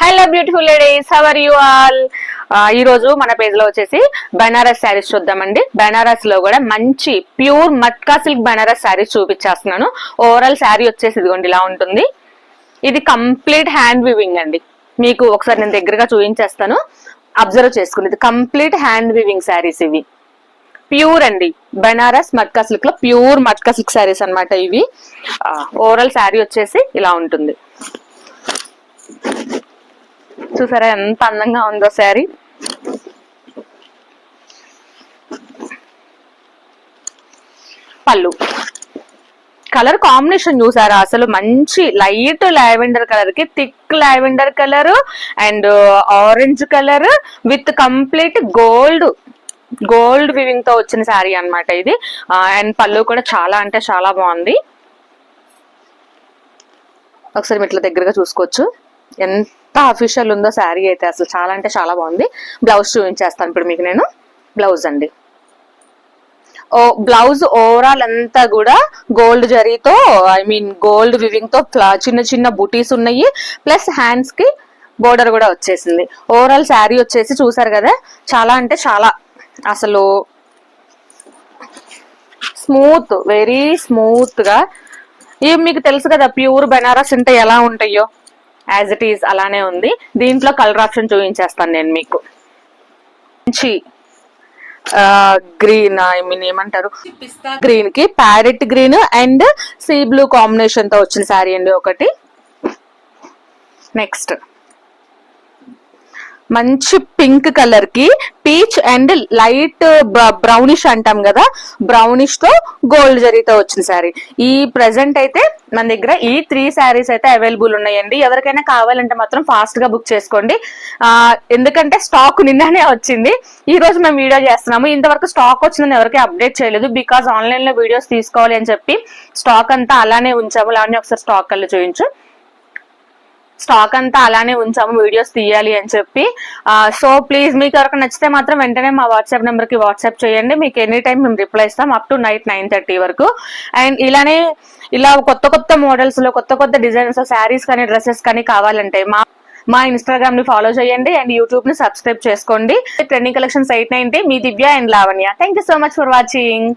Hello beautiful ladies, how are you all? ఈ రోజు మన పేజ్ లో వచ్చేసి బనారస్ శారీస్ చూద్దామండి. బనారస్ లో కూడా మంచి ప్యూర్ మట్కా సిల్క్ బనారస్ శారీస్ చూపించేస్తున్నాను. ఓవరాల్ శారీ వచ్చేసి ఇదిగోండి ఇలా ఉంటుంది. ఇది కంప్లీట్ హ్యాండ్ వీవింగ్ అండి. మీకు ఒకసారి నేను దగ్గరగా చూపించేస్తాను, అబ్జర్వ్ చేసుకుని. ఇది కంప్లీట్ హ్యాండ్ వీవింగ్ శారీస్ ఇవి. ప్యూర్ అండి, బనారస్ మట్కా సిల్క్ లో ప్యూర్ మట్కా సిల్క్ శారీస్ అన్నమాట ఇవి. ఓవరాల్ శారీ వచ్చేసి ఇలా ఉంటుంది. చూసారా ఎంత అందంగా ఉందో శారీ. పళ్ళు కలర్ కాంబినేషన్ చూసారా, అసలు మంచి లైట్ లావెండర్ కలర్ కి thick lavender colour and orange colour with complete gold weaving తో వచ్చిన శారీ అన్నమాట ఇది. అండ్ పళ్ళు కూడా చాలా అంటే చాలా బాగుంది. ఒకసారి ఇట్లా దగ్గరగా చూసుకోవచ్చు ఎంత అఫీషియల్ ఉందో శారీ అయితే. అసలు చాలా అంటే చాలా బాగుంది. బ్లౌజ్ చూపించేస్తాను ఇప్పుడు మీకు నేను. బ్లౌజ్ అండి, బ్లౌజ్ ఓవరాల్ అంతా కూడా గోల్డ్ జరీతో, ఐ మీన్ గోల్డ్ వివింగ్ తో చిన్న చిన్న బూటీస్ ఉన్నాయి. ప్లస్ హ్యాండ్స్ కి బోర్డర్ కూడా వచ్చేసింది. ఓవరాల్ శారీ వచ్చేసి చూసారు కదా, చాలా అంటే చాలా అసలు స్మూత్, వెరీ స్మూత్ గా. ఇవి మీకు తెలుసు కదా ప్యూర్ బెనారస్ అంటే ఎలా ఉంటాయో, యాజ్ ఇట్ ఈస్ అలానే ఉంది. దీంట్లో కలర్ ఆప్షన్ చూపించేస్తాను నేను మీకు. మంచి గ్రీన్, ఐ మీన్ ఏమంటారు, పిస్తా గ్రీన్ కి parrot green and sea blue combination తో వచ్చిన శారీ అండి ఒకటి. నెక్స్ట్ మంచి పింక్ కలర్ కి పీచ్ అండ్ లైట్ బ్రౌనిష్ అంటాం కదా, బ్రౌనిష్ తో గోల్డ్ జరీతో వచ్చిన శారీ. ఈ ప్రెసెంట్ అయితే మన దగ్గర ఈ 3 శారీస్ అయితే అవైలబుల్ ఉన్నాయండి. ఎవరికైనా కావాలంటే మాత్రం ఫాస్ట్ గా బుక్ చేసుకోండి. ఎందుకంటే స్టాక్ నిన్ననే వచ్చింది. ఈ రోజు మేము వీడియో చేస్తున్నాము. ఇంతవరకు స్టాక్ వచ్చిందని ఎవరికి అప్డేట్ చేయలేదు, బికాస్ ఆన్లైన్ లో వీడియోస్ తీసుకోవాలి అని చెప్పి స్టాక్ అంతా అలానే ఉంచాము. అలానే ఒకసారి స్టాక్ కళ్ళు చూపించు. స్టాక్ అంతా అలానే ఉంచాము, వీడియోస్ తీయాలి అని చెప్పి. సో ప్లీజ్ మీకు ఎవరికి నచ్చితే మాత్రం వెంటనే మా వాట్సాప్ నెంబర్ కి వాట్సాప్ చేయండి. మీకు ఎనీ టైం మేము రిప్లై ఇస్తాం, అప్ టు నైట్ 9:30 వరకు. అండ్ ఇలా కొత్త మోడల్స్ లో కొత్త డిజైన్స్ శారీస్ కానీ డ్రెస్సెస్ కానీ కావాలంటే మా ఇన్స్టాగ్రామ్ ని ఫాలో చేయండి అండ్ యూట్యూబ్ ని సబ్స్క్రైబ్ చేసుకోండి. Trending collections 890. Me Divya and Lavanya. Thank you so much for watching.